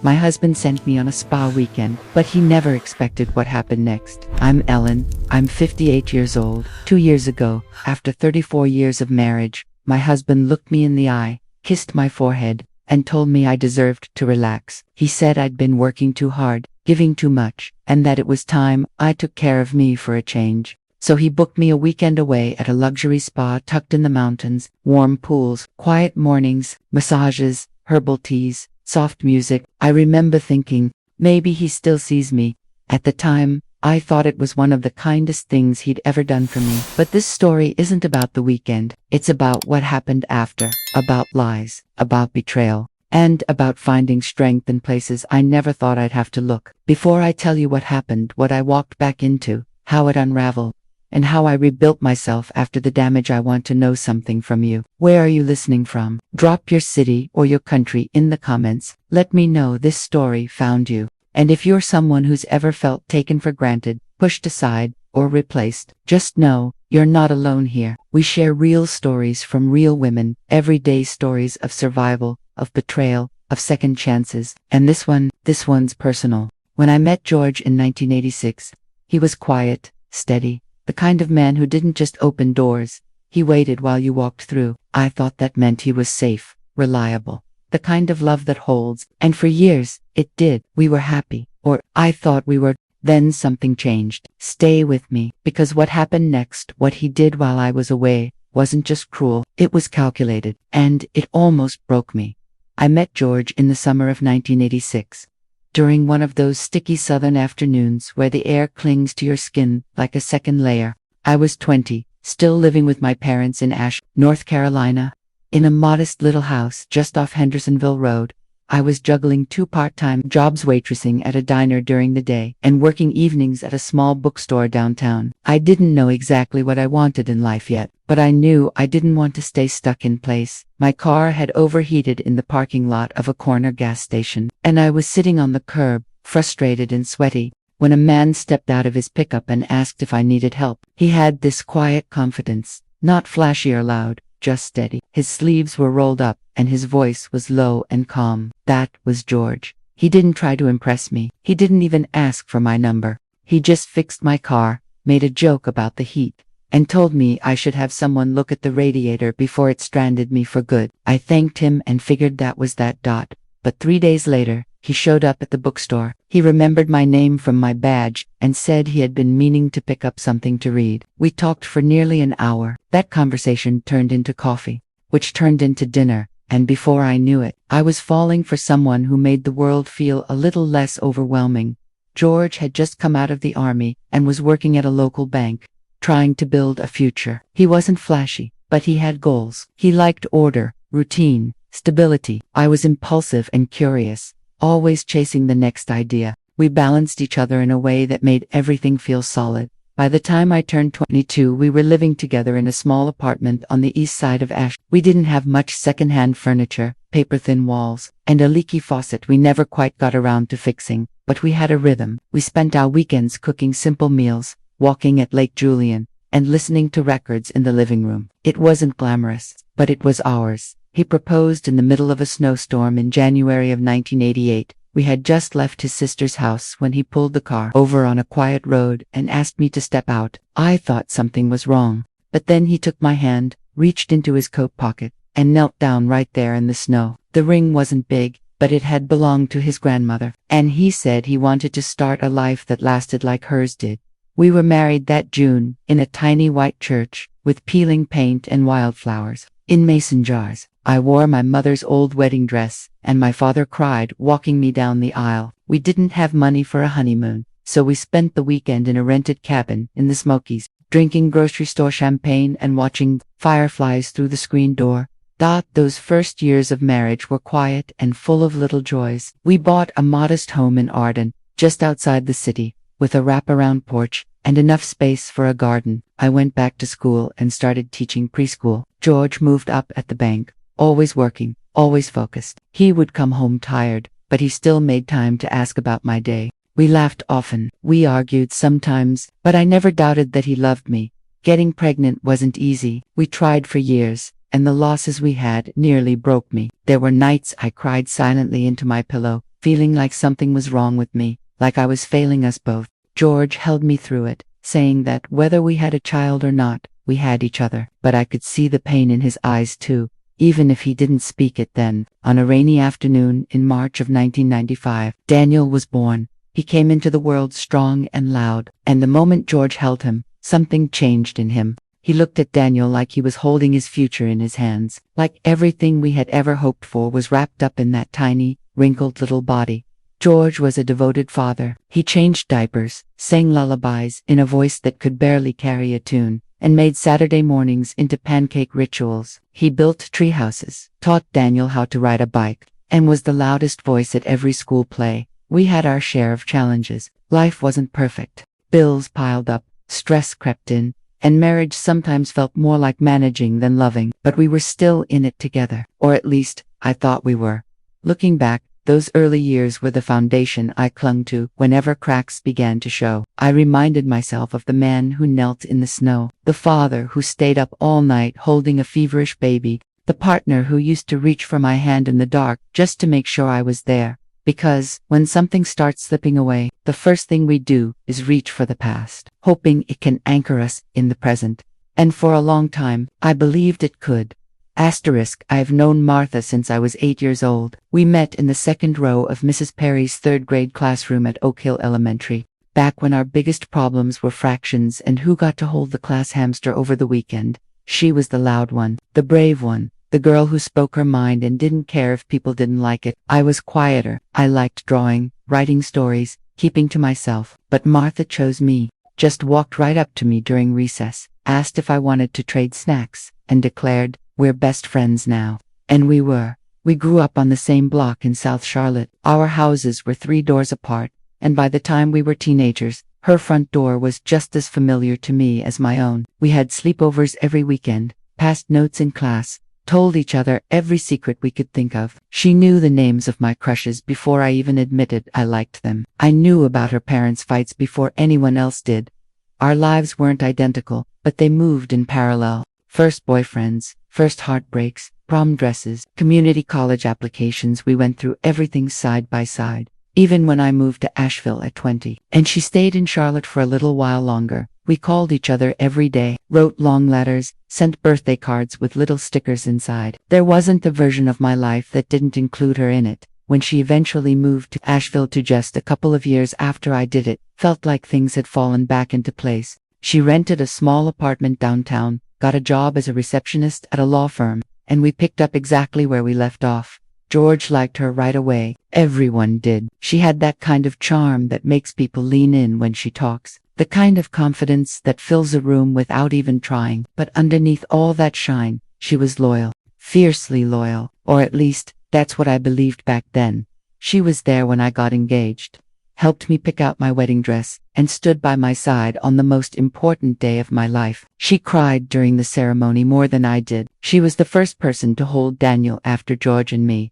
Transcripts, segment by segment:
My husband sent me on a spa weekend, but he never expected what happened next. I'm Ellen. I'm 58 years old. 2 years ago, after 34 years of marriage, my husband looked me in the eye, kissed my forehead, and told me I deserved to relax. He said I'd been working too hard, giving too much, and that it was time I took care of me for a change. So he booked me a weekend away at a luxury spa tucked in the mountains, warm pools, quiet mornings, massages, herbal teas, soft music. I remember thinking, maybe he still sees me. At the time, I thought it was one of the kindest things he'd ever done for me. But this story isn't about the weekend. It's about what happened after, about lies, about betrayal, and about finding strength in places I never thought I'd have to look. Before I tell you what happened, what I walked back into, how it unraveled, and how I rebuilt myself after the damage, I want to know something from you. Where are you listening from? Drop your city or your country in the comments. Let me know this story found you. And if you're someone who's ever felt taken for granted, pushed aside, or replaced, just know you're not alone here. We share real stories from real women, everyday stories of survival, of betrayal, of second chances. And this one's personal. When I met George in 1986, he was quiet, steady, the kind of man who didn't just open doors. He waited while you walked through. I thought that meant he was safe, reliable, the kind of love that holds. And for years, it did. We were happy. Or I thought we were. Then something changed. Stay with me, because what happened next, what he did while I was away, wasn't just cruel. It was calculated. And it almost broke me. I met George in the summer of 1986. During one of those sticky southern afternoons where the air clings to your skin like a second layer. I was 20, still living with my parents in Asheville, North Carolina, in a modest little house just off Hendersonville Road. I was juggling 2 part-time jobs, waitressing at a diner during the day and working evenings at a small bookstore downtown. I didn't know exactly what I wanted in life yet, but I knew I didn't want to stay stuck in place. My car had overheated in the parking lot of a corner gas station, and I was sitting on the curb, frustrated and sweaty, when a man stepped out of his pickup and asked if I needed help. He had this quiet confidence, not flashy or loud, just steady. His sleeves were rolled up, and his voice was low and calm. That was George. He didn't try to impress me. He didn't even ask for my number. He just fixed my car, made a joke about the heat, and told me I should have someone look at the radiator before it stranded me for good. I thanked him and figured that was that. But 3 days later, he showed up at the bookstore. He remembered my name from my badge and said he had been meaning to pick up something to read. We talked for nearly an hour. That conversation turned into coffee, which turned into dinner, and before I knew it, I was falling for someone who made the world feel a little less overwhelming. George had just come out of the army and was working at a local bank, trying to build a future. He wasn't flashy, but he had goals. He liked order, routine, stability. I was impulsive and curious, always chasing the next idea. We balanced each other in a way that made everything feel solid. By the time I turned 22, we were living together in a small apartment on the east side of Asheville. We didn't have much second-hand furniture, paper-thin walls, and a leaky faucet we never quite got around to fixing, but we had a rhythm. We spent our weekends cooking simple meals, walking at Lake Julian, and listening to records in the living room. It wasn't glamorous, but it was ours. He proposed in the middle of a snowstorm in January of 1988. We had just left his sister's house when he pulled the car over on a quiet road and asked me to step out. I thought something was wrong, but then he took my hand, reached into his coat pocket, and knelt down right there in the snow. The ring wasn't big, but it had belonged to his grandmother, and he said he wanted to start a life that lasted like hers did. We were married that June, in a tiny white church, with peeling paint and wildflowers in mason jars. I wore my mother's old wedding dress, and my father cried walking me down the aisle. We didn't have money for a honeymoon, so we spent the weekend in a rented cabin in the Smokies, drinking grocery store champagne and watching fireflies through the screen door. Those first years of marriage were quiet and full of little joys. We bought a modest home in Arden, just outside the city, with a wraparound porch and enough space for a garden. I went back to school and started teaching preschool. George moved up at the bank, always working, always focused. He would come home tired, but he still made time to ask about my day. We laughed often. We argued sometimes, but I never doubted that he loved me. Getting pregnant wasn't easy. We tried for years, and the losses we had nearly broke me. There were nights I cried silently into my pillow, feeling like something was wrong with me, like I was failing us both. George held me through it, saying that whether we had a child or not, we had each other. But I could see the pain in his eyes too, even if he didn't speak it then. On a rainy afternoon in March of 1995, Daniel was born. He came into the world strong and loud, and the moment George held him, something changed in him. He looked at Daniel like he was holding his future in his hands, like everything we had ever hoped for was wrapped up in that tiny, wrinkled little body. George was a devoted father. He changed diapers, sang lullabies in a voice that could barely carry a tune, and made Saturday mornings into pancake rituals. He built tree houses, taught Daniel how to ride a bike, and was the loudest voice at every school play. We had our share of challenges. Life wasn't perfect. Bills piled up, stress crept in, and marriage sometimes felt more like managing than loving, but we were still in it together. Or at least, I thought we were. Looking back, those early years were the foundation I clung to whenever cracks began to show. I reminded myself of the man who knelt in the snow, the father who stayed up all night holding a feverish baby, the partner who used to reach for my hand in the dark just to make sure I was there. Because, when something starts slipping away, the first thing we do is reach for the past, hoping it can anchor us in the present. And for a long time, I believed it could. I've known Martha since I was 8 years old. We met in the second row of Mrs. Perry's third-grade classroom at Oak Hill Elementary, back when our biggest problems were fractions and who got to hold the class hamster over the weekend. She was the loud one, the brave one, the girl who spoke her mind and didn't care if people didn't like it. I was quieter. I liked drawing, writing stories, keeping to myself. But Martha chose me, just walked right up to me during recess, asked if I wanted to trade snacks, and declared, "We're best friends now." And we were. We grew up on the same block in South Charlotte. Our houses were 3 doors apart, and by the time we were teenagers, her front door was just as familiar to me as my own. We had sleepovers every weekend, passed notes in class, told each other every secret we could think of. She knew the names of my crushes before I even admitted I liked them. I knew about her parents' fights before anyone else did. Our lives weren't identical, but they moved in parallel. First boyfriends, first heartbreaks, prom dresses, community college applications. We went through everything side by side. Even when I moved to Asheville at 20, and she stayed in Charlotte for a little while longer, we called each other every day, wrote long letters, sent birthday cards with little stickers inside. There wasn't a version of my life that didn't include her in it. When she eventually moved to Asheville just a couple of years after I did it, felt like things had fallen back into place. She rented a small apartment downtown, got a job as a receptionist at a law firm, and we picked up exactly where we left off. George liked her right away. Everyone did. She had that kind of charm that makes people lean in when she talks. The kind of confidence that fills a room without even trying. But underneath all that shine, she was loyal. Fiercely loyal. Or at least, that's what I believed back then. She was there when I got engaged, helped me pick out my wedding dress, and stood by my side on the most important day of my life. She cried during the ceremony more than I did. She was the first person to hold Daniel after George and me.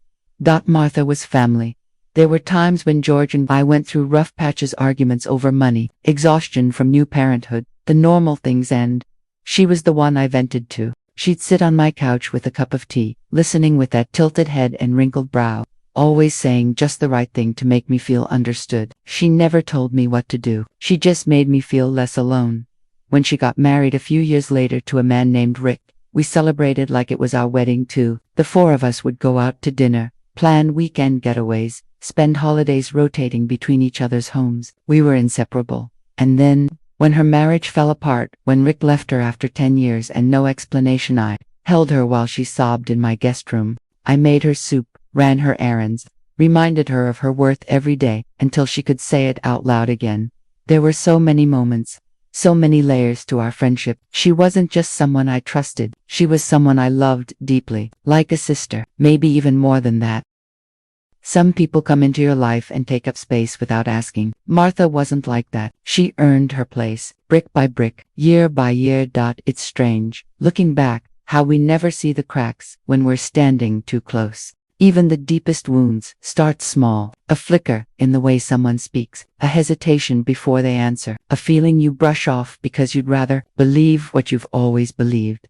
Martha was family. There were times when George and I went through rough patches, arguments over money, exhaustion from new parenthood, the normal things, and she was the one I vented to. She'd sit on my couch with a cup of tea, listening with that tilted head and wrinkled brow, always saying just the right thing to make me feel understood. She never told me what to do. She just made me feel less alone. When she got married a few years later to a man named Rick, we celebrated like it was our wedding too. The 4 of us would go out to dinner, plan weekend getaways, spend holidays rotating between each other's homes. We were inseparable. And then, when her marriage fell apart, when Rick left her after 10 years and no explanation, I held her while she sobbed in my guest room. I made her soup, ran her errands, reminded her of her worth every day, until she could say it out loud again. There were so many moments, so many layers to our friendship. She wasn't just someone I trusted, she was someone I loved deeply, like a sister, maybe even more than that. Some people come into your life and take up space without asking. Martha wasn't like that. She earned her place, brick by brick, year by year. It's strange, looking back, how we never see the cracks when we're standing too close. Even the deepest wounds start small. A flicker in the way someone speaks, a hesitation before they answer, a feeling you brush off because you'd rather believe what you've always believed.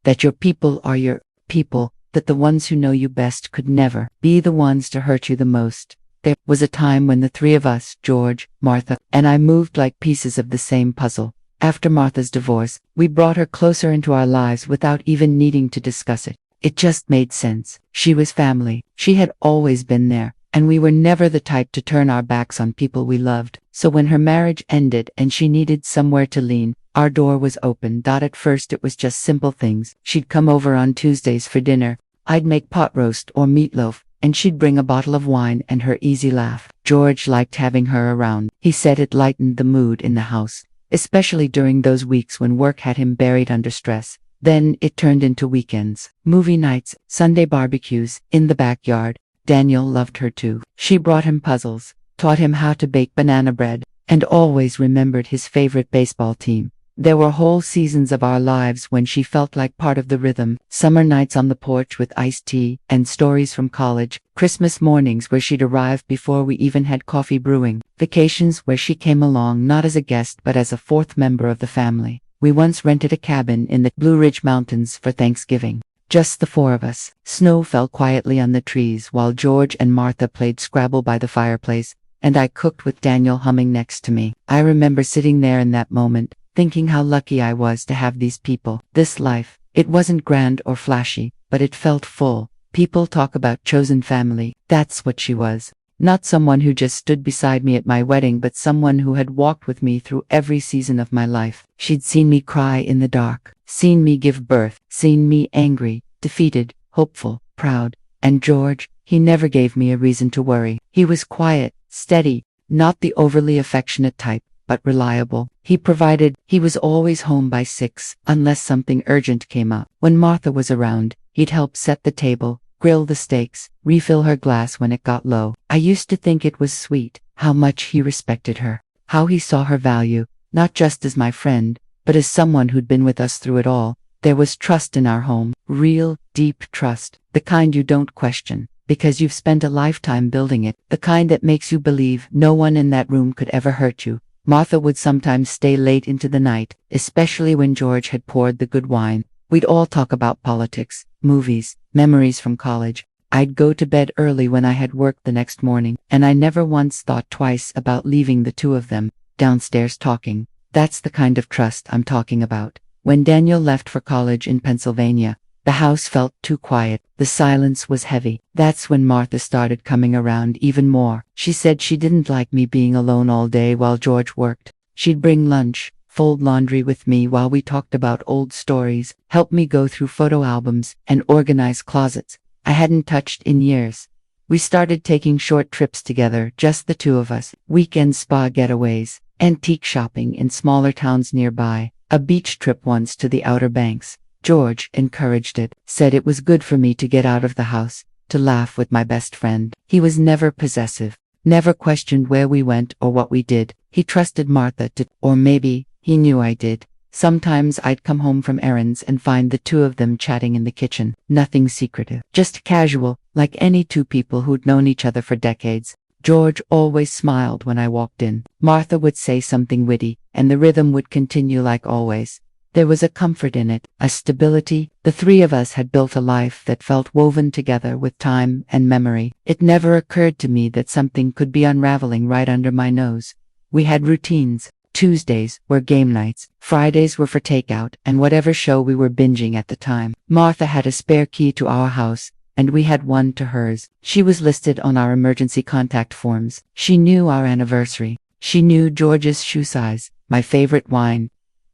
That your people are your people, that the ones who know you best could never be the ones to hurt you the most. There was a time when the three of us, George, Martha, and I, moved like pieces of the same puzzle. After Martha's divorce, we brought her closer into our lives without even needing to discuss it. It just made sense. She was family. She had always been there, and we were never the type to turn our backs on people we loved. So when her marriage ended and she needed somewhere to lean, our door was open. At first it was just simple things. She'd come over on Tuesdays for dinner. I'd make pot roast or meatloaf, and she'd bring a bottle of wine and her easy laugh. George liked having her around. He said it lightened the mood in the house, especially during those weeks when work had him buried under stress. Then it turned into weekends, movie nights, Sunday barbecues, in the backyard. Daniel loved her too. She brought him puzzles, taught him how to bake banana bread, and always remembered his favorite baseball team. There were whole seasons of our lives when she felt like part of the rhythm. Summer nights on the porch with iced tea and stories from college. Christmas mornings where she'd arrive before we even had coffee brewing. Vacations where she came along not as a guest but as a fourth member of the family. We once rented a cabin in the Blue Ridge Mountains for Thanksgiving. Just the four of us. Snow fell quietly on the trees while George and Martha played Scrabble by the fireplace, and I cooked with Daniel humming next to me. I remember sitting there in that moment, thinking how lucky I was to have these people. This life, it wasn't grand or flashy, but it felt full. People talk about chosen family. That's what she was. Not someone who just stood beside me at my wedding, but someone who had walked with me through every season of my life. She'd seen me cry in the dark, seen me give birth, seen me angry, defeated, hopeful, proud. And George, he never gave me a reason to worry. He was quiet, steady, not the overly affectionate type, but reliable. He provided. He was always home by 6, unless something urgent came up. When Martha was around, he'd help set the table, grill the steaks, refill her glass when it got low. I used to think it was sweet, how much he respected her, how he saw her value, not just as my friend, but as someone who'd been with us through it all. There was trust in our home, real, deep trust, the kind you don't question, because you've spent a lifetime building it, the kind that makes you believe no one in that room could ever hurt you. Martha would sometimes stay late into the night, especially when George had poured the good wine. We'd all talk about politics, movies, memories from college. I'd go to bed early when I had work the next morning, and I never once thought twice about leaving the two of them downstairs talking. That's the kind of trust I'm talking about. When Daniel left for college in Pennsylvania, the house felt too quiet. The silence was heavy. That's when Martha started coming around even more. She said she didn't like me being alone all day while George worked. She'd bring lunch, fold laundry with me while we talked about old stories, help me go through photo albums, and organize closets I hadn't touched in years. We started taking short trips together, just the two of us, weekend spa getaways, antique shopping in smaller towns nearby, a beach trip once to the Outer Banks. George encouraged it, said it was good for me to get out of the house, to laugh with my best friend. He was never possessive, never questioned where we went or what we did. He trusted Martha to, or maybe he knew I did. Sometimes I'd come home from errands and find the two of them chatting in the kitchen. Nothing secretive, just casual, like any two people who'd known each other for decades. George always smiled when I walked in. Martha would say something witty, and the rhythm would continue like always. There was a comfort in it, a stability. The three of us had built a life that felt woven together with time and memory. It never occurred to me that something could be unraveling right under my nose. We had routines. Tuesdays were game nights, Fridays were for takeout and whatever show we were binging at the time. Martha had a spare key to our house, and we had one to hers. She was listed on our emergency contact forms. She knew our anniversary. She knew George's shoe size, my favorite wine,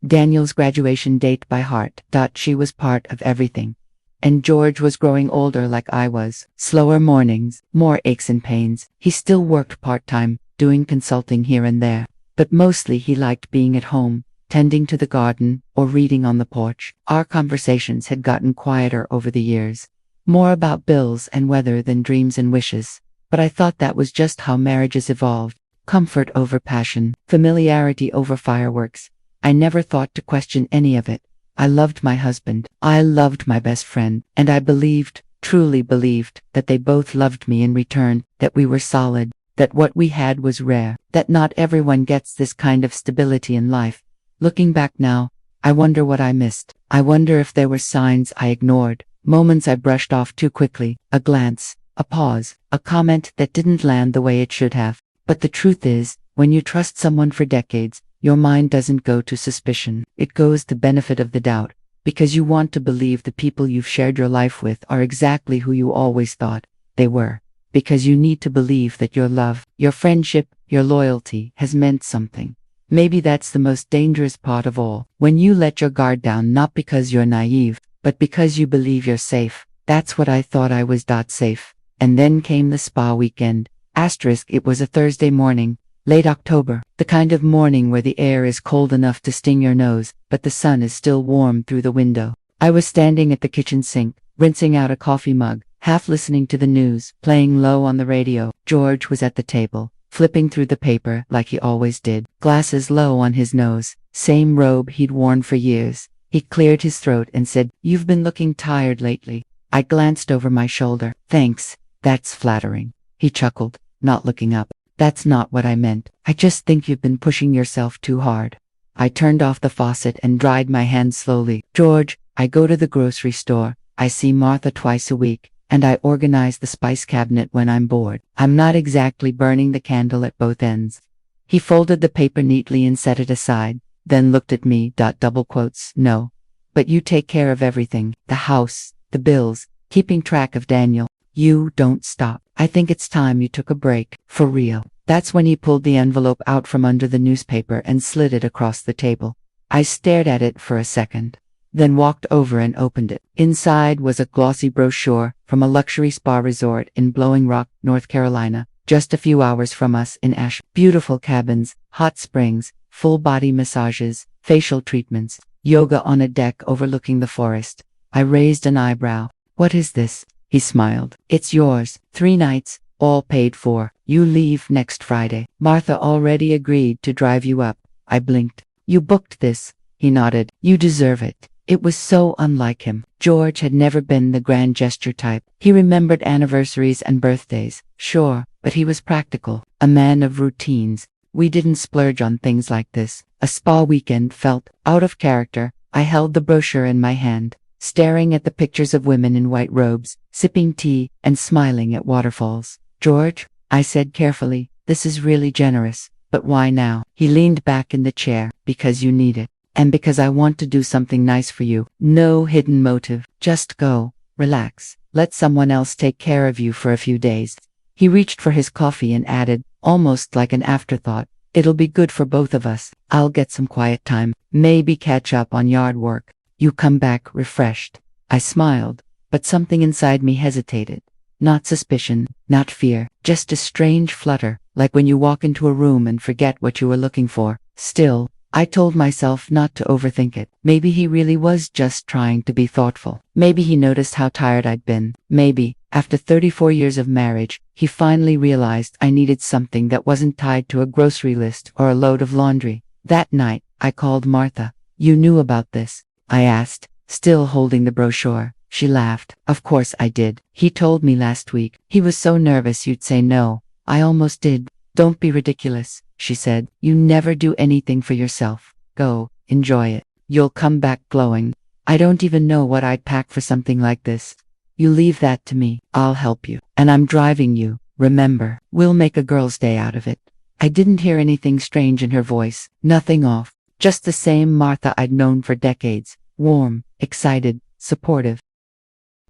Daniel's graduation date by heart. She was part of everything. And George was growing older like I was. Slower mornings, more aches and pains. He still worked part-time, doing consulting here and there. But mostly he liked being at home, tending to the garden, or reading on the porch. Our conversations had gotten quieter over the years. More about bills and weather than dreams and wishes. But I thought that was just how marriages evolved. Comfort over passion, familiarity over fireworks. I never thought to question any of it. I loved my husband. I loved my best friend. And I believed, truly believed, that they both loved me in return, that we were solid, that what we had was rare, that not everyone gets this kind of stability in life. Looking back now, I wonder what I missed. I wonder if there were signs I ignored, moments I brushed off too quickly, a glance, A pause, a comment that didn't land the way it should have. But the truth is, when you trust someone for decades, your mind doesn't go to suspicion. It goes to benefit of the doubt, because you want to believe the people you've shared your life with are exactly who you always thought they were. Because you need to believe that your love, your friendship, your loyalty has meant something. Maybe that's the most dangerous part of all. When you let your guard down not because you're naive, but because you believe you're safe. That's what I thought I was. Safe. And then came the spa weekend. It was a Thursday morning, late October, the kind of morning where the air is cold enough to sting your nose, but the sun is still warm through the window. I was standing at the kitchen sink, rinsing out a coffee mug, half listening to the news, playing low on the radio. George was at the table, flipping through the paper like he always did, glasses low on his nose, same robe he'd worn for years. He cleared his throat and said, "You've been looking tired lately." I glanced over my shoulder. "Thanks, that's flattering." He chuckled, not looking up. "That's not what I meant. I just think you've been pushing yourself too hard." I turned off the faucet and dried my hands slowly. "George, I go to the grocery store. I see Martha twice a week, and I organize the spice cabinet when I'm bored. I'm not exactly burning the candle at both ends." He folded the paper neatly and set it aside, then looked at me. Double quotes. "No. But you take care of everything, the house, the bills, keeping track of Daniel. You don't stop. I think it's time you took a break, for real." That's when he pulled the envelope out from under the newspaper and slid it across the table. I stared at it for a second, then walked over and opened it. Inside was a glossy brochure from a luxury spa resort in Blowing Rock, North Carolina, just a few hours from us in Ash. Beautiful cabins, hot springs, full-body massages, facial treatments, yoga on a deck overlooking the forest. I raised an eyebrow. "What is this?" He smiled. "It's yours. 3 nights, all paid for. You leave next Friday. Martha already agreed to drive you up." I blinked. "You booked this?" He nodded. "You deserve it." It was so unlike him. George had never been the grand gesture type. He remembered anniversaries and birthdays, sure, but he was practical, a man of routines. We didn't splurge on things like this. A spa weekend felt out of character. I held the brochure in my hand, staring at the pictures of women in white robes, sipping tea, and smiling at waterfalls. "George," I said carefully, "this is really generous, but why now?" He leaned back in the chair. "Because you need it. And because I want to do something nice for you. No hidden motive. Just go, relax, let someone else take care of you for a few days." He reached for his coffee and added, almost like an afterthought, "It'll be good for both of us. I'll get some quiet time, maybe catch up on yard work. You come back refreshed." I smiled, but something inside me hesitated. Not suspicion, not fear, just a strange flutter, like when you walk into a room and forget what you were looking for. Still, I told myself not to overthink it. Maybe he really was just trying to be thoughtful. Maybe he noticed how tired I'd been. Maybe, after 34 years of marriage, he finally realized I needed something that wasn't tied to a grocery list or a load of laundry. That night, I called Martha. "You knew about this?" I asked, still holding the brochure. She laughed. "Of course I did. He told me last week. He was so nervous you'd say no. I almost did." "Don't be ridiculous," she said. "You never do anything for yourself. Go, enjoy it. You'll come back glowing." I don't even know what I'd pack for something like this. "You leave that to me. I'll help you. And I'm driving you, remember. We'll make a girl's day out of it." I didn't hear anything strange in her voice, nothing off. Just the same Martha I'd known for decades, warm, excited, supportive.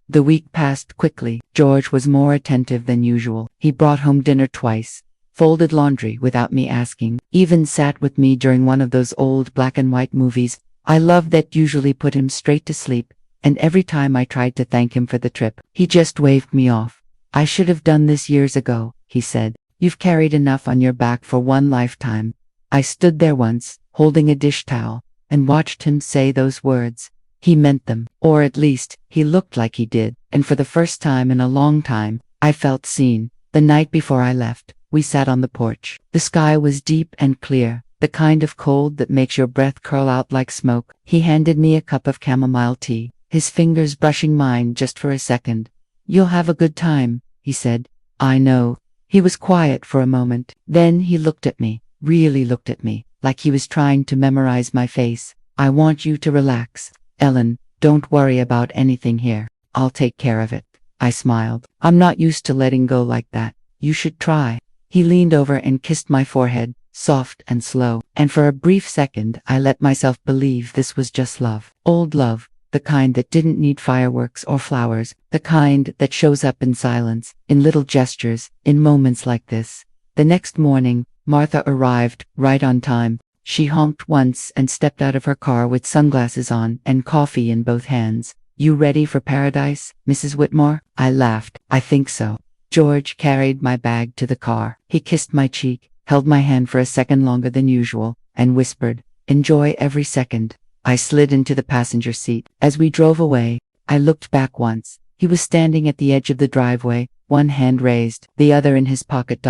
The week passed quickly. George was more attentive than usual. He brought home dinner twice, folded laundry without me asking, even sat with me during one of those old black and white movies I loved that usually put him straight to sleep, and every time I tried to thank him for the trip, he just waved me off. "I should have done this years ago," he said. "You've carried enough on your back for one lifetime." I stood there once, holding a dish towel, and watched him say those words. He meant them, or at least, he looked like he did, and for the first time in a long time, I felt seen. The night before I left, we sat on the porch. The sky was deep and clear, the kind of cold that makes your breath curl out like smoke. He handed me a cup of chamomile tea, his fingers brushing mine just for a second. "You'll have a good time," he said. "I know." He was quiet for a moment. Then he looked at me, really looked at me, like he was trying to memorize my face. "I want you to relax, Ellen. Don't worry about anything here. I'll take care of it." I smiled. I'm not used to letting go like that. You should try. He leaned over and kissed my forehead, soft and slow, and for a brief second I let myself believe this was just love. Old love, the kind that didn't need fireworks or flowers, the kind that shows up in silence, in little gestures, in moments like this. The next morning, Martha arrived, right on time. She honked once and stepped out of her car with sunglasses on and coffee in both hands. You ready for paradise, Mrs. Whitmore? I laughed. I think so. George carried my bag to the car. He kissed my cheek, held my hand for a second longer than usual, and whispered, "Enjoy every second." I slid into the passenger seat. As we drove away, I looked back once. He was standing at the edge of the driveway, one hand raised, the other in his pocket.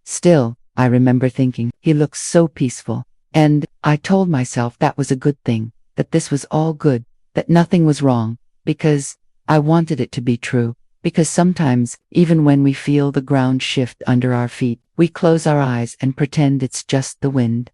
Still, I remember thinking, he looks so peaceful. And I told myself that was a good thing, that this was all good, that nothing was wrong, because I wanted it to be true. Because sometimes, even when we feel the ground shift under our feet, we close our eyes and pretend it's just the wind.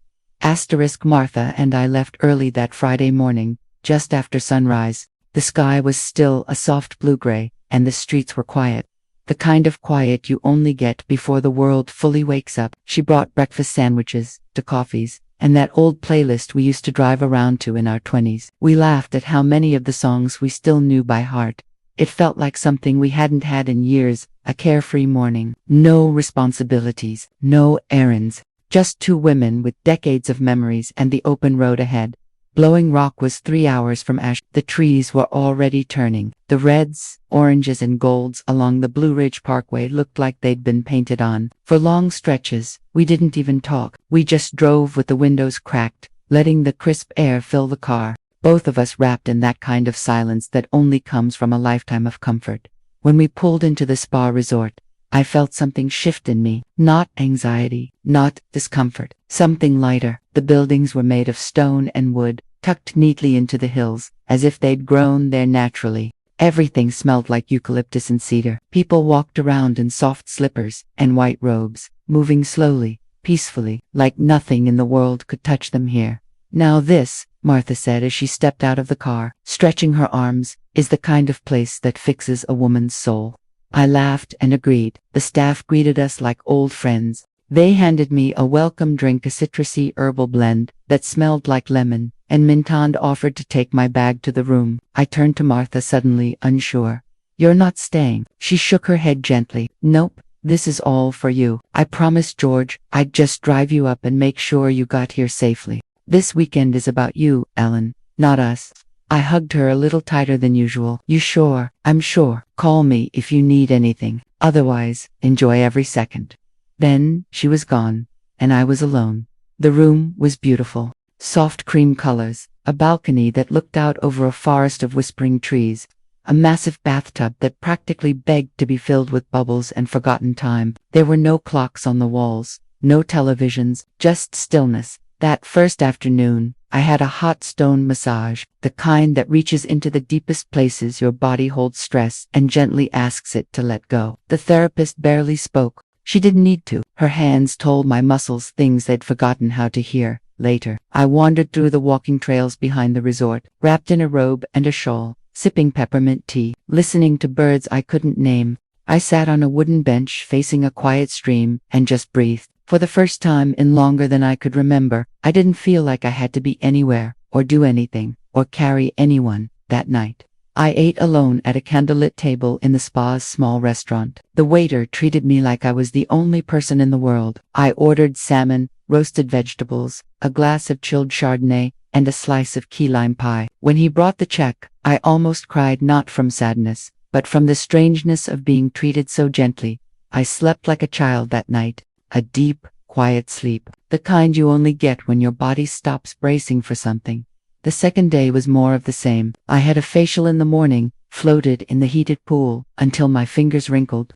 Martha and I left early that Friday morning, just after sunrise. The sky was still a soft blue-gray, and the streets were quiet. The kind of quiet you only get before the world fully wakes up. She brought breakfast sandwiches, to coffees, and that old playlist we used to drive around to in our 20s. We laughed at how many of the songs we still knew by heart. It felt like something we hadn't had in years, a carefree morning. No responsibilities, no errands, just two women with decades of memories and the open road ahead. Blowing Rock was 3 hours from Ash. The trees were already turning. The reds, oranges and golds along the Blue Ridge Parkway looked like they'd been painted on. For long stretches, we didn't even talk. We just drove with the windows cracked, letting the crisp air fill the car. Both of us wrapped in that kind of silence that only comes from a lifetime of comfort. When we pulled into the spa resort, I felt something shift in me. Not anxiety, not discomfort, something lighter. The buildings were made of stone and wood, tucked neatly into the hills, as if they'd grown there naturally. Everything smelled like eucalyptus and cedar. People walked around in soft slippers and white robes, moving slowly, peacefully, like nothing in the world could touch them here. Now this, Martha said as she stepped out of the car, stretching her arms, is the kind of place that fixes a woman's soul. I laughed and agreed. The staff greeted us like old friends. They handed me a welcome drink, a citrusy herbal blend that smelled like lemon, and Mintand offered to take my bag to the room. I turned to Martha, suddenly unsure. "You're not staying?" She shook her head gently. "Nope, this is all for you. I promised George I'd just drive you up and make sure you got here safely. This weekend is about you, Ellen, not us." I hugged her a little tighter than usual. "You sure?" "I'm sure. Call me if you need anything. Otherwise, enjoy every second." Then, she was gone, and I was alone. The room was beautiful. Soft cream colors, a balcony that looked out over a forest of whispering trees, a massive bathtub that practically begged to be filled with bubbles and forgotten time. There were no clocks on the walls, no televisions, just stillness. That first afternoon, I had a hot stone massage, the kind that reaches into the deepest places your body holds stress and gently asks it to let go. The therapist barely spoke. She didn't need to. Her hands told my muscles things they'd forgotten how to hear. Later, I wandered through the walking trails behind the resort, wrapped in a robe and a shawl, sipping peppermint tea, listening to birds I couldn't name. I sat on a wooden bench facing a quiet stream and just breathed. For the first time in longer than I could remember, I didn't feel like I had to be anywhere, or do anything, or carry anyone, that night. I ate alone at a candlelit table in the spa's small restaurant. The waiter treated me like I was the only person in the world. I ordered salmon, roasted vegetables, a glass of chilled Chardonnay, and a slice of key lime pie. When he brought the check, I almost cried, not from sadness, but from the strangeness of being treated so gently. I slept like a child that night. A deep, quiet sleep, the kind you only get when your body stops bracing for something. The second day was more of the same. I had a facial in the morning, floated in the heated pool until my fingers wrinkled.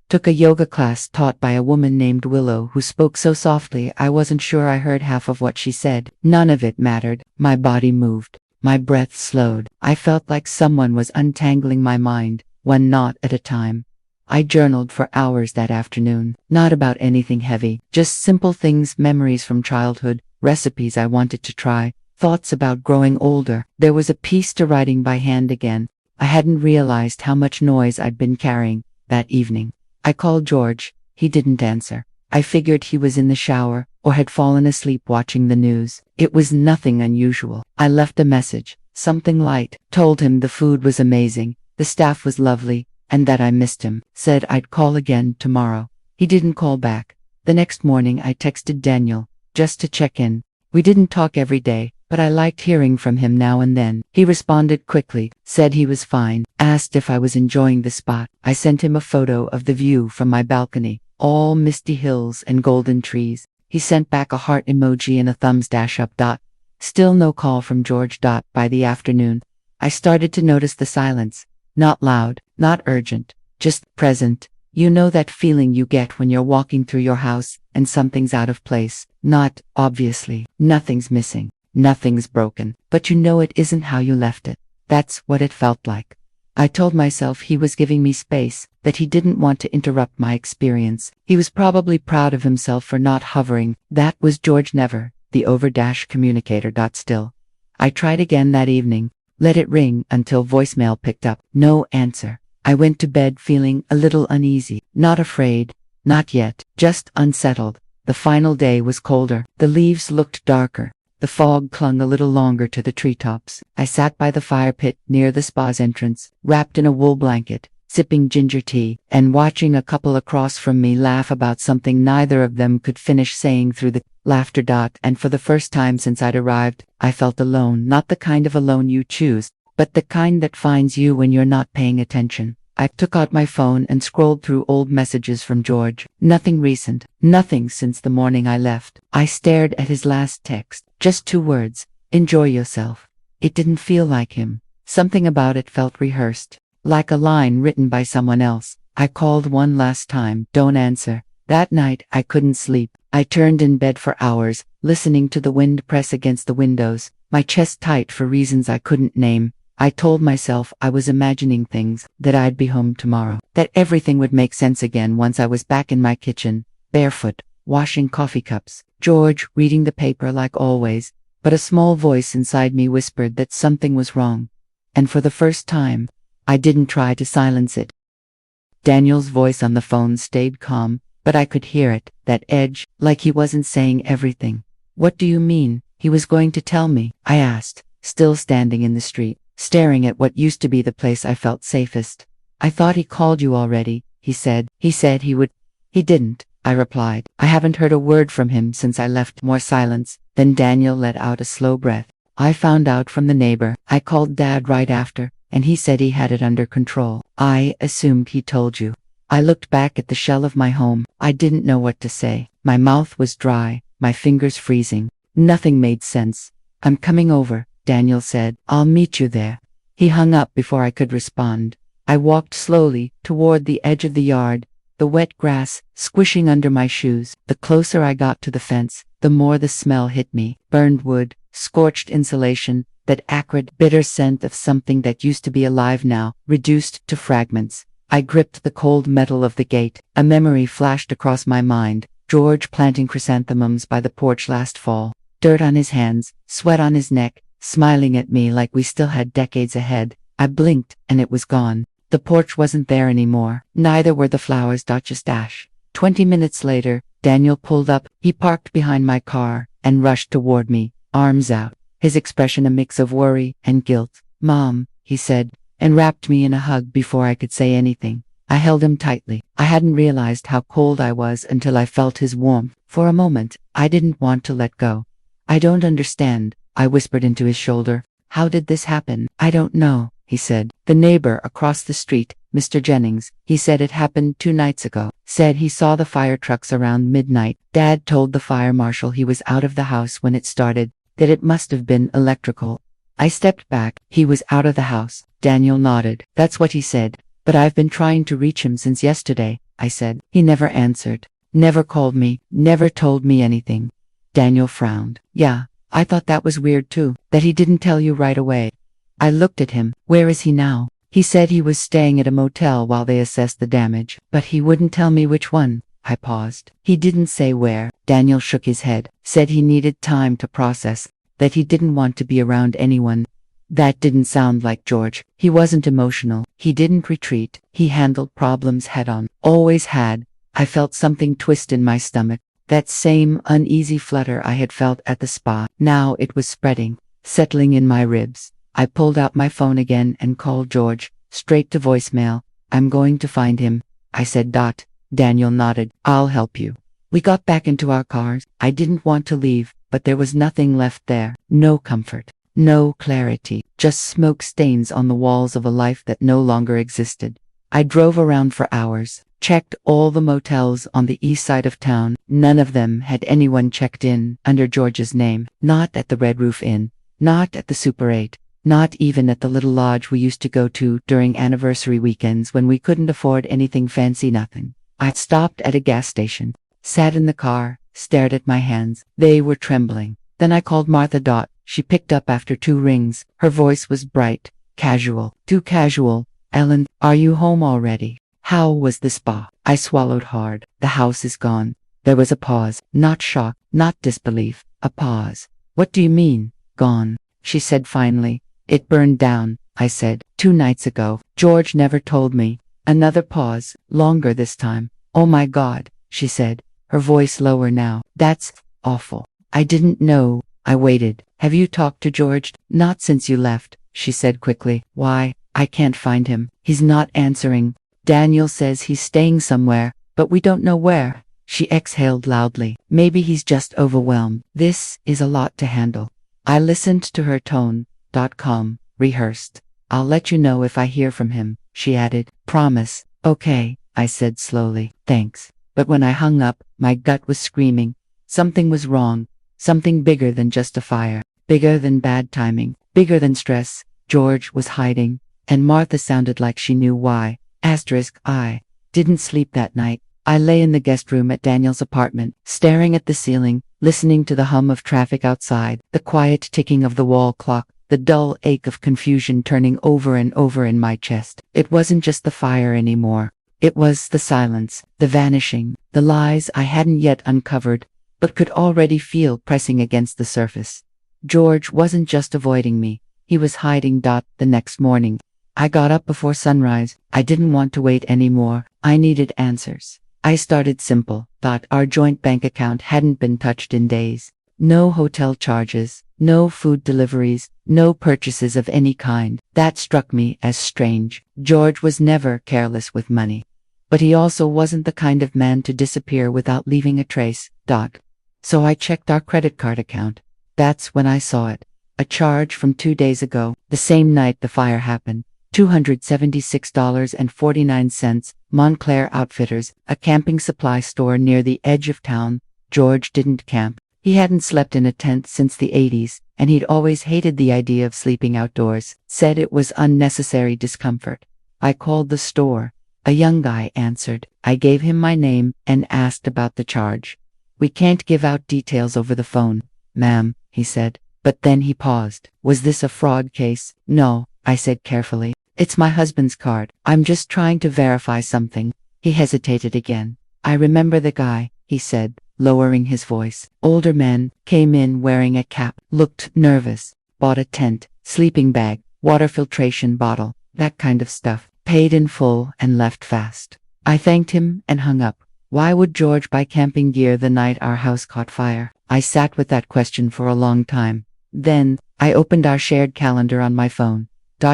Took a yoga class taught by a woman named Willow who spoke so softly I wasn't sure I heard half of what she said. None of it mattered. My body moved. My breath slowed. I felt like someone was untangling my mind, one knot at a time. I journaled for hours that afternoon, not about anything heavy, just simple things, memories from childhood, recipes I wanted to try, thoughts about growing older. There was a piece to writing by hand again, I hadn't realized how much noise I'd been carrying that evening. I called George. He didn't answer. I figured he was in the shower or had fallen asleep watching the news. It was nothing unusual. I left a message, something light, told him the food was amazing, the staff was lovely, and that I missed him. Said I'd call again tomorrow. He didn't call back. The next morning I texted Daniel, just to check in. We didn't talk every day, but I liked hearing from him now and then. He responded quickly, said he was fine, asked if I was enjoying the spot. I sent him a photo of the view from my balcony, all misty hills and golden trees. He sent back a heart emoji and a thumbs up. Still no call from George. By the afternoon, I started to notice the silence. Not loud, not urgent, just present. You know that feeling you get when you're walking through your house and something's out of place. Not, obviously, nothing's missing, nothing's broken, but you know it isn't how you left it. That's what it felt like. I told myself he was giving me space, that he didn't want to interrupt my experience. He was probably proud of himself for not hovering. That was George Never, the over-communicator. Still. I tried again that evening, let it ring until voicemail picked up. No answer. I went to bed feeling a little uneasy, not afraid, not yet, just unsettled. The final day was colder. The leaves looked darker. The fog clung a little longer to the treetops. I sat by the fire pit near the spa's entrance, wrapped in a wool blanket, sipping ginger tea, and watching a couple across from me laugh about something neither of them could finish saying through the laughter. And for the first time since I'd arrived, I felt alone, not the kind of alone you choose, but the kind that finds you when you're not paying attention. I took out my phone and scrolled through old messages from George. Nothing recent, nothing since the morning I left. I stared at his last text, just 2 words, enjoy yourself. It didn't feel like him. Something about it felt rehearsed, like a line written by someone else. I called one last time, don't answer. That night I couldn't sleep. I turned in bed for hours, listening to the wind press against the windows, my chest tight for reasons I couldn't name. I told myself I was imagining things, that I'd be home tomorrow, that everything would make sense again once I was back in my kitchen, barefoot, washing coffee cups. George reading the paper like always, but a small voice inside me whispered that something was wrong. And for the first time, I didn't try to silence it. Daniel's voice on the phone stayed calm, but I could hear it, that edge, like he wasn't saying everything. What do you mean? He was going to tell me, I asked, still standing in the street, staring at what used to be the place I felt safest. I thought he called you already, he said. He said he would. He didn't, I replied. I haven't heard a word from him since I left. More silence. Then Daniel let out a slow breath. I found out from the neighbor. I called Dad right after, and he said he had it under control. I assumed he told you. I looked back at the shell of my home. I didn't know what to say. My mouth was dry, my fingers freezing. Nothing made sense. I'm coming over, Daniel said. I'll meet you there. He hung up before I could respond. I walked slowly toward the edge of the yard, the wet grass squishing under my shoes. The closer I got to the fence, the more the smell hit me. Burned wood, scorched insulation, that acrid, bitter scent of something that used to be alive now, reduced to fragments. I gripped the cold metal of the gate. A memory flashed across my mind. George planting chrysanthemums by the porch last fall. Dirt on his hands, sweat on his neck, smiling at me like we still had decades ahead. I blinked, and it was gone. The porch wasn't there anymore. Neither were the flowers. Just ash. 20 minutes later, Daniel pulled up. He parked behind my car and rushed toward me, arms out, his expression a mix of worry and guilt. Mom, he said, and wrapped me in a hug before I could say anything. I held him tightly. I hadn't realized how cold I was until I felt his warmth. For a moment, I didn't want to let go. I don't understand, I whispered into his shoulder. How did this happen? I don't know, he said. The neighbor across the street, Mr. Jennings, he said it happened 2 nights ago. Said he saw the fire trucks around midnight. Dad told the fire marshal he was out of the house when it started, that it must have been electrical. I stepped back. He was out of the house. Daniel nodded. That's what he said. But I've been trying to reach him since yesterday, I said. He never answered. Never called me. Never told me anything. Daniel frowned. Yeah, I thought that was weird too, that he didn't tell you right away. I looked at him. Where is he now? He said he was staying at a motel while they assessed the damage, but he wouldn't tell me which one. I paused. He didn't say where. Daniel shook his head, said he needed time to process, that he didn't want to be around anyone That didn't sound like George. He wasn't emotional. He didn't retreat. He handled problems head on. Always had. I felt something twist in my stomach. That same uneasy flutter I had felt at the spa. Now it was spreading, settling in my ribs. I pulled out my phone again and called George, straight to voicemail. I'm going to find him, I said. Daniel nodded. I'll help you. We got back into our cars. I didn't want to leave, but there was nothing left there. No comfort. No clarity. Just smoke stains on the walls of a life that no longer existed. I drove around for hours, checked all the motels on the east side of town. None of them had anyone checked in under George's name. Not at the Red Roof Inn. Not at the Super 8. Not even at the little lodge we used to go to during anniversary weekends when we couldn't afford anything fancy. Nothing. I stopped at a gas station, sat in the car, stared at my hands. They were trembling. Then I called Martha. She picked up after 2 rings. Her voice was bright, casual. Too casual. Ellen, are you home already? How was the spa? I swallowed hard. The house is gone. There was a pause. Not shock, not disbelief. A pause. What do you mean, gone? She said finally. It burned down, I said, 2 nights ago. George never told me. Another pause, longer this time. Oh my God, she said, her voice lower now. That's awful. I didn't know. I waited. Have you talked to George? Not since you left, she said quickly. Why? I can't find him. He's not answering. Daniel says he's staying somewhere, but we don't know where. She exhaled loudly. Maybe he's just overwhelmed. This is a lot to handle. I listened to her tone. Calm, rehearsed. I'll let you know if I hear from him, she added. Promise. Okay, I said slowly. Thanks. But when I hung up, my gut was screaming. Something was wrong. Something bigger than just a fire. Bigger than bad timing. Bigger than stress. George was hiding. And Martha sounded like she knew why. I didn't sleep that night. I lay in the guest room at Daniel's apartment, staring at the ceiling, listening to the hum of traffic outside, the quiet ticking of the wall clock, the dull ache of confusion turning over and over in my chest. It wasn't just the fire anymore. It was the silence, the vanishing, the lies I hadn't yet uncovered, but could already feel pressing against the surface. George wasn't just avoiding me. He was hiding. The next morning, I got up before sunrise. I didn't want to wait anymore. I needed answers. I started simple. Our joint bank account hadn't been touched in days. No hotel charges, no food deliveries, no purchases of any kind. That struck me as strange. George was never careless with money. But he also wasn't the kind of man to disappear without leaving a trace. So I checked our credit card account. That's when I saw it. A charge from 2 days ago, the same night the fire happened. $276.49, Montclair Outfitters, a camping supply store near the edge of town. George didn't camp. He hadn't slept in a tent since the 80s, and he'd always hated the idea of sleeping outdoors, said it was unnecessary discomfort. I called the store. A young guy answered. I gave him my name and asked about the charge. We can't give out details over the phone, ma'am, he said. But then he paused. Was this a fraud case? No, I said carefully. It's my husband's card. I'm just trying to verify something. He hesitated again. I remember the guy, he said, lowering his voice. Older man, came in wearing a cap, looked nervous, bought a tent, sleeping bag, water filtration bottle, that kind of stuff, paid in full and left fast. I thanked him and hung up. Why would George buy camping gear the night our house caught fire? I sat with that question for a long time. Then, I opened our shared calendar on my phone.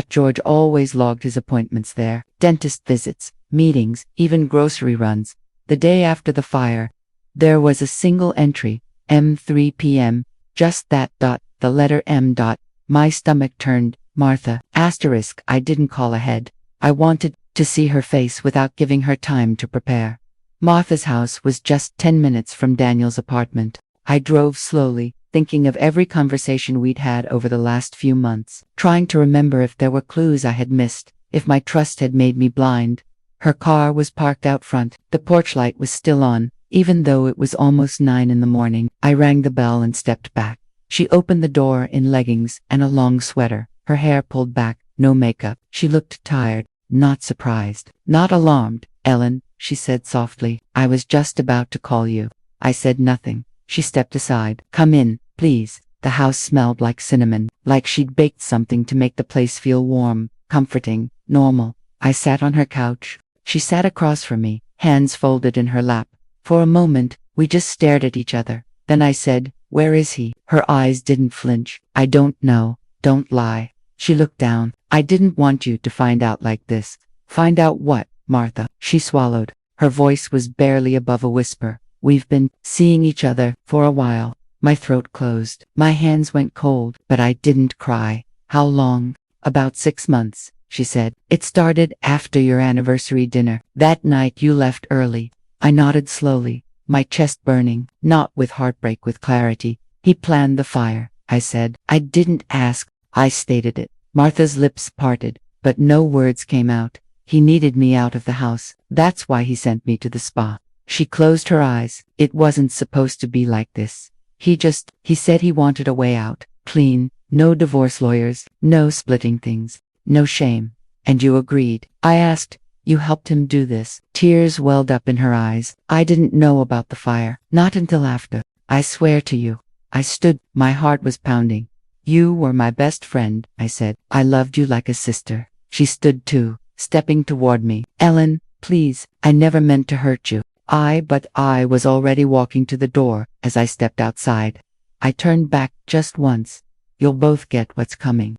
George always logged his appointments there, dentist visits, meetings, even grocery runs. The day after the fire, there was a single entry, M3 p.m., just that. The letter M. My stomach turned. Martha, asterisk. I didn't call ahead. I wanted to see her face without giving her time to prepare. Martha's house was just 10 minutes from Daniel's apartment. I drove slowly, thinking of every conversation we'd had over the last few months, trying to remember if there were clues I had missed, if my trust had made me blind. Her car was parked out front. The porch light was still on, even though it was almost 9 in the morning. I rang the bell and stepped back. She opened the door in leggings and a long sweater, her hair pulled back, no makeup. She looked tired, not surprised, not alarmed. Ellen, she said softly, I was just about to call you. I said nothing. She stepped aside. Come in, please. The house smelled like cinnamon. like she'd baked something to make the place feel warm, comforting, normal. I sat on her couch. She sat across from me, hands folded in her lap. For a moment, we just stared at each other. Then I said, "Where is he?" Her eyes didn't flinch. "I don't know. Don't lie." She looked down. "I didn't want you to find out like this." "Find out what, Martha?" She swallowed. Her voice was barely above a whisper. "We've been seeing each other for a while." My throat closed. My hands went cold, but I didn't cry. "How long?" "About 6 months," she said. "It started after your anniversary dinner. That night you left early." I nodded slowly, my chest burning, not with heartbreak, with clarity. "He planned the fire," I said. "I didn't ask. I stated it." Martha's lips parted, but no words came out. "He needed me out of the house. That's why he sent me to the spa." She closed her eyes. "It wasn't supposed to be like this. He said he wanted a way out. Clean. No divorce lawyers. No splitting things. No shame." "And you agreed?" I asked. "You helped him do this?" Tears welled up in her eyes. "I didn't know about the fire. Not until after. I swear to you." I stood. My heart was pounding. "You were my best friend," I said. "I loved you like a sister." She stood too, stepping toward me. "Ellen, please, I never meant to hurt you." But I was already walking to the door as I stepped outside. I turned back just once. "You'll both get what's coming."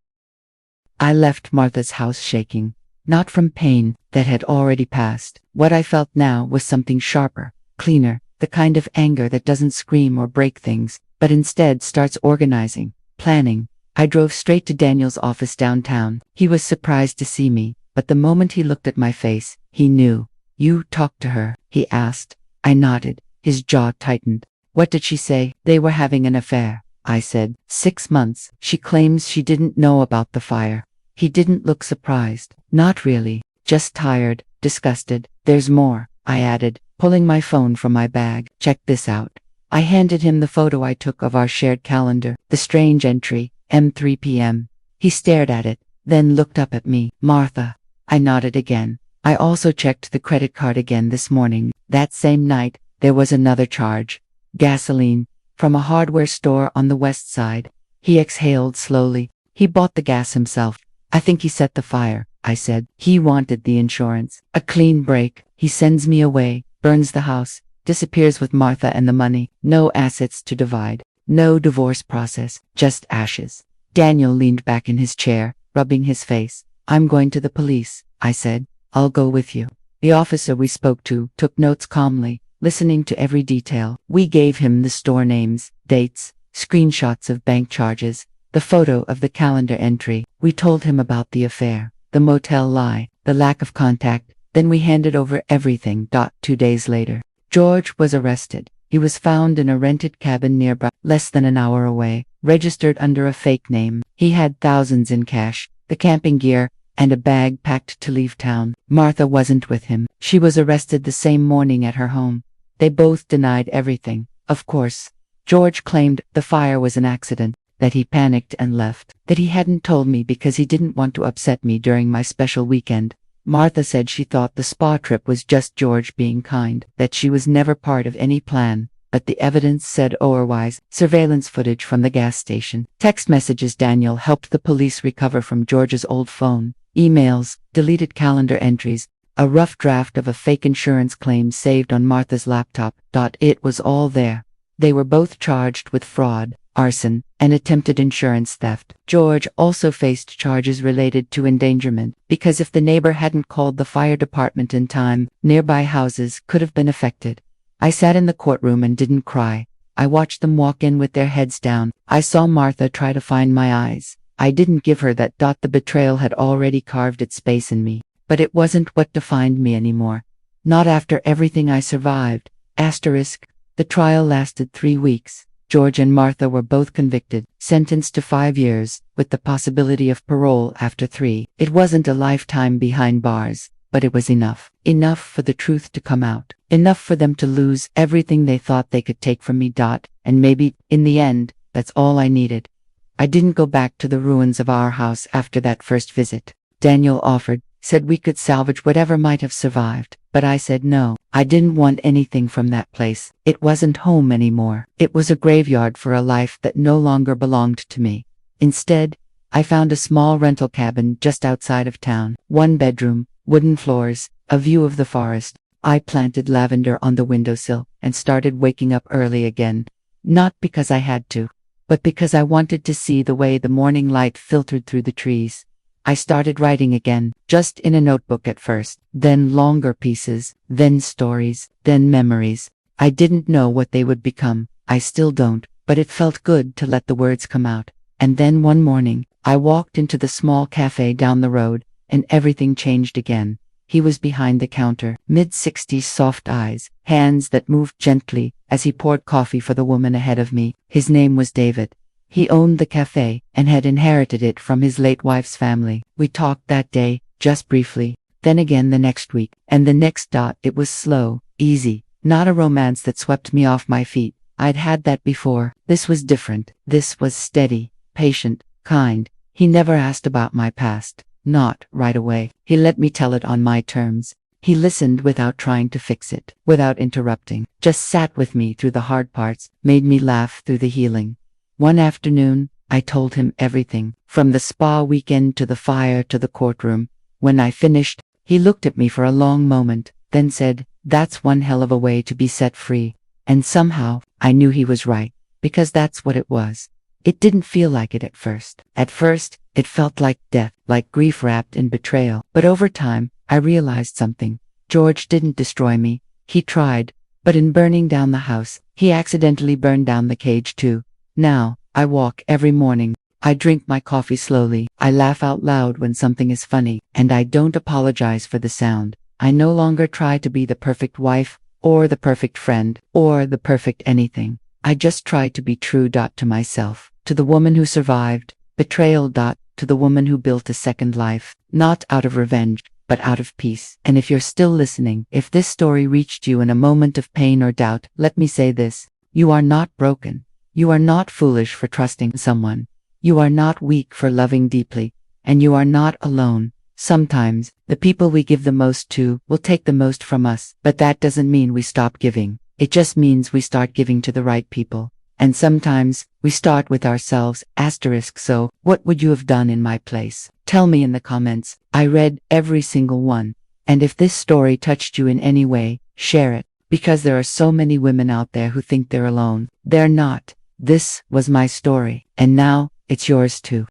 I left Martha's house shaking. Not from pain that had already passed. What I felt now was something sharper, cleaner, the kind of anger that doesn't scream or break things, but instead starts organizing, planning. I drove straight to Daniel's office downtown. He was surprised to see me, but the moment he looked at my face, he knew. "You talked to her?" he asked. I nodded. His jaw tightened. "What did she say?" "They were having an affair," I said. 6 months. She claims she didn't know about the fire." He didn't look surprised. "Not really. Just tired, disgusted." "There's more," I added, pulling my phone from my bag. "Check this out." I handed him the photo I took of our shared calendar, the strange entry, M3 p.m. He stared at it, then looked up at me. "Martha." I nodded again. "I also checked the credit card again this morning. That same night, there was another charge. Gasoline, from a hardware store on the west side." He exhaled slowly. "He bought the gas himself. I think he set the fire," I said. "He wanted the insurance. A clean break. He sends me away, burns the house, disappears with Martha and the money. No assets to divide. No divorce process. Just ashes." Daniel leaned back in his chair, rubbing his face. "I'm going to the police," I said. "I'll go with you." The officer we spoke to took notes calmly, listening to every detail. We gave him the store names, dates, screenshots of bank charges, the photo of the calendar entry. We told him about the affair, the motel lie, the lack of contact. Then we handed over everything. 2 days later, George was arrested. He was found in a rented cabin nearby, less than an hour away, registered under a fake name. He had thousands in cash, the camping gear, and a bag packed to leave town. Martha wasn't with him. She was arrested the same morning at her home. They both denied everything. Of course, George claimed the fire was an accident, that he panicked and left, that he hadn't told me because he didn't want to upset me during my special weekend. Martha said she thought the spa trip was just George being kind, that she was never part of any plan. But the evidence said otherwise. Surveillance footage from the gas station, text messages Daniel helped the police recover from George's old phone, emails, deleted calendar entries, a rough draft of a fake insurance claim saved on Martha's laptop. It was all there. They were both charged with fraud, arson, and attempted insurance theft. George also faced charges related to endangerment, because if the neighbor hadn't called the fire department in time, nearby houses could have been affected. I sat in the courtroom and didn't cry. I watched them walk in with their heads down. I saw Martha try to find my eyes. I didn't give her that. The betrayal had already carved its space in me, but it wasn't what defined me anymore. Not after everything I survived. The trial lasted 3 weeks. George and Martha were both convicted, sentenced to 5 years, with the possibility of parole after 3. It wasn't a lifetime behind bars, but it was enough. Enough for the truth to come out. Enough for them to lose everything they thought they could take from me. And maybe, in the end, that's all I needed. I didn't go back to the ruins of our house after that first visit. Daniel offered, said we could salvage whatever might have survived, but I said no. I didn't want anything from that place. It wasn't home anymore. It was a graveyard for a life that no longer belonged to me. Instead, I found a small rental cabin just outside of town. 1 bedroom, wooden floors, a view of the forest. I planted lavender on the windowsill and started waking up early again. Not because I had to, but because I wanted to see the way the morning light filtered through the trees. I started writing again, just in a notebook at first, then longer pieces, then stories, then memories. I didn't know what they would become. I still don't, but it felt good to let the words come out. And then one morning, I walked into the small cafe down the road, and everything changed again. He was behind the counter, mid-60s, soft eyes, hands that moved gently as he poured coffee for the woman ahead of me. His name was David. He owned the cafe and had inherited it from his late wife's family. We talked that day, just briefly, then again the next week, and the next. It was slow, easy, not a romance that swept me off my feet. I'd had that before. This was different. This was steady, patient, kind. He never asked about my past. Not right away. He let me tell it on my terms. He listened without trying to fix it, without interrupting. Just sat with me through the hard parts, made me laugh through the healing. One afternoon, I told him everything, from the spa weekend to the fire to the courtroom. When I finished, he looked at me for a long moment, then said, "That's one hell of a way to be set free." And somehow, I knew he was right, because that's what it was. It didn't feel like it at first. At first, it felt like death, like grief wrapped in betrayal. But over time, I realized something. George didn't destroy me. He tried, but in burning down the house, he accidentally burned down the cage too. Now, I walk every morning. I drink my coffee slowly. I laugh out loud when something is funny, and I don't apologize for the sound. I no longer try to be the perfect wife, or the perfect friend, or the perfect anything. I just try to be true. To myself, to the woman who survived, betrayal. To the woman who built a second life, not out of revenge, but out of peace. And if you're still listening, if this story reached you in a moment of pain or doubt, let me say this: you are not broken. You are not foolish for trusting someone. You are not weak for loving deeply. And you are not alone. Sometimes, the people we give the most to will take the most from us, but that doesn't mean we stop giving. It just means we start giving to the right people. And sometimes, we start with ourselves. So, what would you have done in my place? Tell me in the comments. I read every single one. And if this story touched you in any way, share it. Because there are so many women out there who think they're alone. They're not. This was my story. And now, it's yours too.